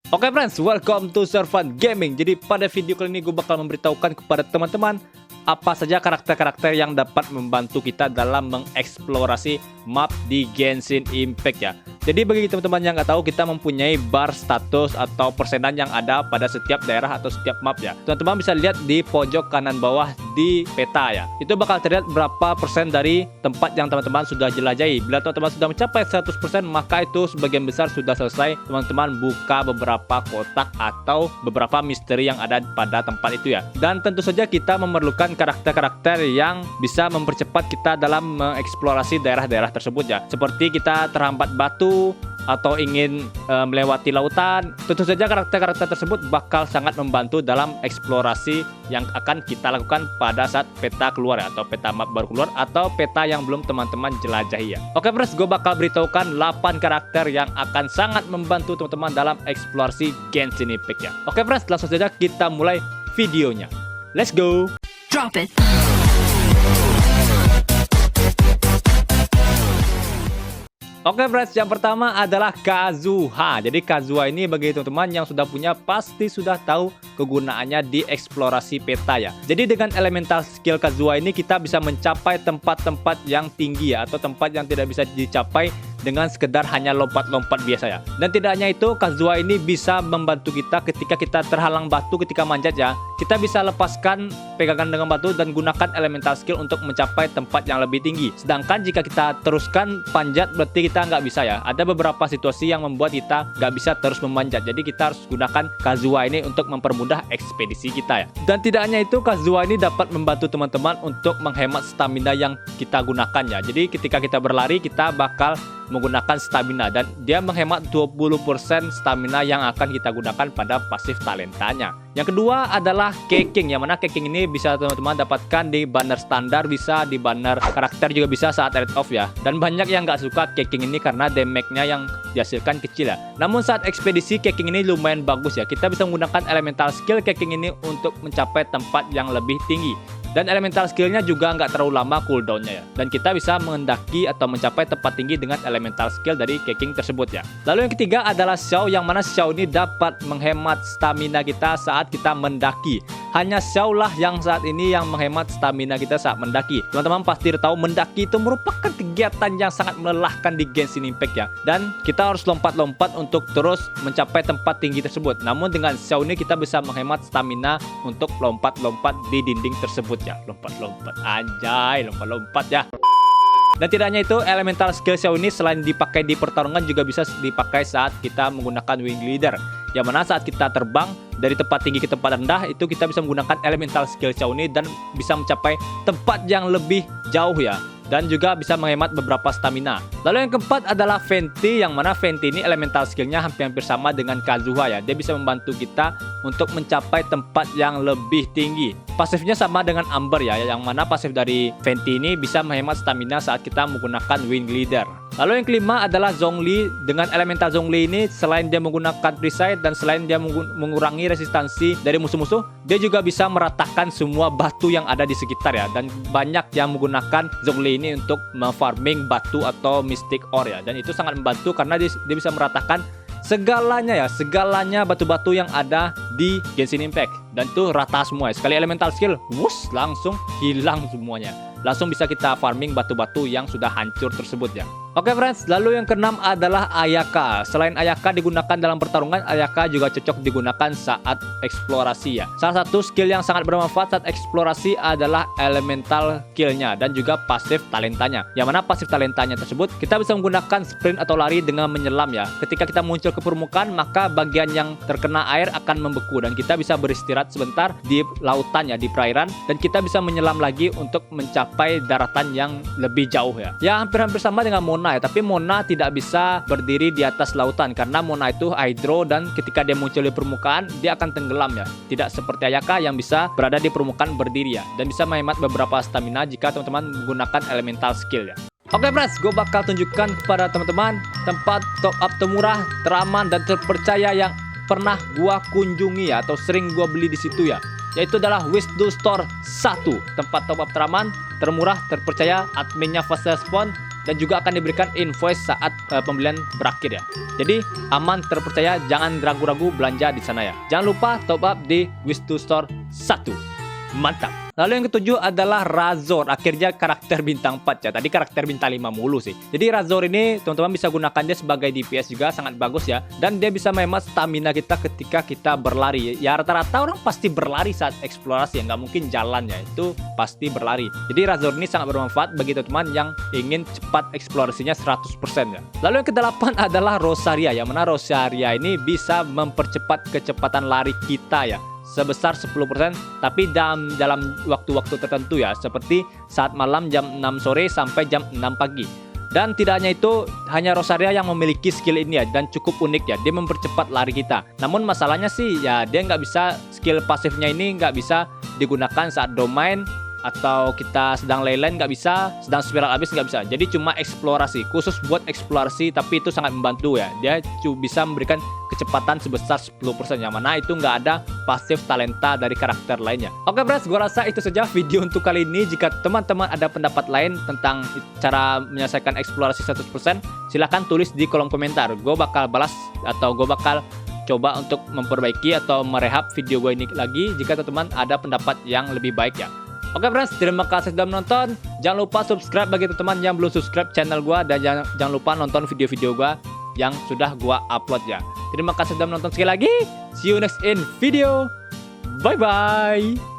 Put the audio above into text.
Oke friends, welcome to Servant Gaming. Jadi pada video kali ini gue bakal memberitahukan kepada teman-teman apa saja karakter-karakter yang dapat membantu kita dalam mengeksplorasi map di Genshin Impact ya. Jadi bagi teman-teman yang nggak tahu, kita mempunyai bar status atau persenan yang ada pada setiap daerah atau setiap map ya. Teman-teman bisa lihat di pojok kanan bawah di peta ya. Itu bakal terlihat berapa persen dari tempat yang teman-teman sudah jelajahi. Bila teman-teman sudah mencapai 100%, maka itu sebagian besar sudah selesai. Teman-teman buka beberapa kotak atau beberapa misteri yang ada pada tempat itu ya. Dan tentu saja kita memerlukan karakter-karakter yang bisa mempercepat kita dalam mengeksplorasi daerah-daerah tersebut ya. Seperti kita terhambat batu atau ingin melewati lautan, tentu saja karakter-karakter tersebut bakal sangat membantu dalam eksplorasi yang akan kita lakukan pada saat peta keluar ya, atau peta map baru keluar, atau peta yang belum teman-teman jelajahi ya. Oke friends, gue bakal beritahukan 8 karakter yang akan sangat membantu teman-teman dalam eksplorasi Genshin Impact ya. Oke friends, langsung saja kita mulai videonya. Let's go. Drop it. Oke friends, yang pertama adalah Kazuha. Jadi Kazuha ini bagi teman-teman yang sudah punya pasti sudah tahu kegunaannya di eksplorasi peta ya. Jadi dengan elemental skill Kazuha ini kita bisa mencapai tempat-tempat yang tinggi ya, atau tempat yang tidak bisa dicapai dengan sekedar hanya lompat-lompat biasa ya. Dan tidak hanya itu, Kazuha ini bisa membantu kita ketika kita terhalang batu ketika manjat ya. Kita bisa lepaskan pegangan dengan batu dan gunakan elemental skill untuk mencapai tempat yang lebih tinggi. Sedangkan jika kita teruskan panjat, berarti kita nggak bisa ya. Ada beberapa situasi yang membuat kita nggak bisa terus memanjat. Jadi kita harus gunakan Kazuha ini untuk mempermudah ekspedisi kita ya. Dan tidak hanya itu, Kazuha ini dapat membantu teman-teman untuk menghemat stamina yang kita gunakan ya. Jadi ketika kita berlari, kita bakal menggunakan stamina, dan dia menghemat 20% stamina yang akan kita gunakan pada pasif talentanya. Yang kedua adalah Keqing, yang mana Keqing ini bisa teman-teman dapatkan di banner standar, bisa di banner karakter, juga bisa saat red off ya. Dan banyak yang nggak suka Keqing ini karena damage-nya yang dihasilkan kecil ya. Namun saat ekspedisi Keqing ini lumayan bagus ya. Kita bisa menggunakan elemental skill Keqing ini untuk mencapai tempat yang lebih tinggi. Dan elemental skillnya juga nggak terlalu lama cooldownnya ya. Dan kita bisa mengendaki atau mencapai tempat tinggi dengan elemental skill dari Keqing tersebut ya. Lalu yang ketiga adalah Xiao, yang mana Xiao ini dapat menghemat stamina kita saat kita mendaki. Hanya Xiao lah yang saat ini yang menghemat stamina kita saat mendaki. Teman-teman pasti tahu mendaki itu merupakan kegiatan yang sangat melelahkan di Genshin Impact ya. Dan kita harus lompat-lompat untuk terus mencapai tempat tinggi tersebut. Namun dengan Xiao ini kita bisa menghemat stamina untuk lompat-lompat di dinding tersebut ya. Lompat-lompat, anjay, lompat-lompat ya. Dan tidak hanya itu, elemental skill Xiao ini selain dipakai di pertarungan juga bisa dipakai saat kita menggunakan wing leader. Yang mana saat kita terbang dari tempat tinggi ke tempat rendah, itu kita bisa menggunakan elemental skill Xiao ini dan bisa mencapai tempat yang lebih jauh ya. Dan juga bisa menghemat beberapa stamina. Lalu yang keempat adalah Venti, yang mana Venti ini elemental skillnya hampir sama dengan Kazuha ya. Dia bisa membantu kita untuk mencapai tempat yang lebih tinggi. Pasifnya sama dengan Amber ya, yang mana pasif dari Venti ini bisa menghemat stamina saat kita menggunakan wing leader. Lalu yang kelima adalah Zhongli. Dengan elemental Zhongli ini, selain dia menggunakan perisai dan selain dia mengurangi resistansi dari musuh-musuh, dia juga bisa meratakan semua batu yang ada di sekitar ya. Dan banyak yang menggunakan Zhongli ini untuk memfarming batu atau mystic ore ya. Dan itu sangat membantu karena dia bisa meratakan segalanya ya, segalanya batu-batu yang ada di Genshin Impact. Dan itu rata semua ya. Sekali elemental skill, wush, langsung hilang semuanya. Langsung bisa kita farming batu-batu yang sudah hancur tersebut ya. Oke friends, lalu yang keenam adalah Ayaka. Selain Ayaka digunakan dalam pertarungan, Ayaka juga cocok digunakan saat eksplorasi ya. Salah satu skill yang sangat bermanfaat saat eksplorasi adalah elemental skillnya dan juga pasif talentanya. Yang mana pasif talentanya tersebut kita bisa menggunakan sprint atau lari dengan menyelam ya. Ketika kita muncul ke permukaan, maka bagian yang terkena air akan membeku dan kita bisa beristirahat sebentar di lautan ya, di perairan, dan kita bisa menyelam lagi untuk mencapai daratan yang lebih jauh ya. Ya hampir-hampir sama dengan Mona ya, tapi Mona tidak bisa berdiri di atas lautan karena Mona itu hydro dan ketika dia muncul di permukaan dia akan tenggelam ya. Tidak seperti Ayaka yang bisa berada di permukaan berdiri ya, dan bisa menghemat beberapa stamina jika teman-teman menggunakan elemental skill ya. Oke friends, gue bakal tunjukkan kepada teman-teman tempat top up termurah, teraman, dan terpercaya yang pernah gue kunjungi ya, atau sering gue beli di situ ya. Yaitu adalah Wisdo Store 1, tempat top up teraman, termurah, terpercaya, adminnya fast respon, dan juga akan diberikan invoice saat pembelian berakhir ya. Jadi aman, terpercaya, jangan ragu-ragu belanja di sana ya. Jangan lupa top up di Wish2 Store 1. Mantap. Lalu yang ketujuh adalah Razor. Akhirnya karakter bintang 4 ya. Tadi karakter bintang 5 mulu sih. Jadi Razor ini teman-teman bisa gunakan dia sebagai DPS juga, sangat bagus ya. Dan dia bisa menghemat stamina kita ketika kita berlari. Ya rata-rata orang pasti berlari saat eksplorasi ya. Nggak mungkin jalan ya. Itu pasti berlari. Jadi Razor ini sangat bermanfaat bagi teman-teman yang ingin cepat eksplorasinya 100% ya. Lalu yang ke-8 adalah Rosaria. Yang mana Rosaria ini bisa mempercepat kecepatan lari kita ya, sebesar 10%, tapi dalam waktu-waktu tertentu ya, seperti saat malam jam 6 sore sampai jam 6 pagi. Dan tidak hanya itu, hanya Rosaria yang memiliki skill ini ya, dan cukup unik ya, dia mempercepat lari kita. Namun masalahnya sih ya, dia nggak bisa, skill pasifnya ini nggak bisa digunakan saat domain atau kita sedang leyline, nggak bisa, sedang spiral habis nggak bisa. Jadi cuma eksplorasi, khusus buat eksplorasi, tapi itu sangat membantu ya. Dia bisa memberikan kecepatan sebesar 10%, yang mana itu nggak ada pasif talenta dari karakter lainnya. Oke Bras, gua rasa itu saja video untuk kali ini. Jika teman-teman ada pendapat lain tentang cara menyelesaikan eksplorasi 100%, silahkan tulis di kolom komentar. Gue bakal balas atau gue bakal coba untuk memperbaiki atau merehab video gue ini lagi jika teman-teman ada pendapat yang lebih baik ya. Oke friends, terima kasih sudah menonton. Jangan lupa subscribe bagi teman-teman yang belum subscribe channel gua, dan jangan lupa nonton video-video gua yang sudah gua upload ya. Terima kasih sudah menonton sekali lagi. See you next in video. Bye bye.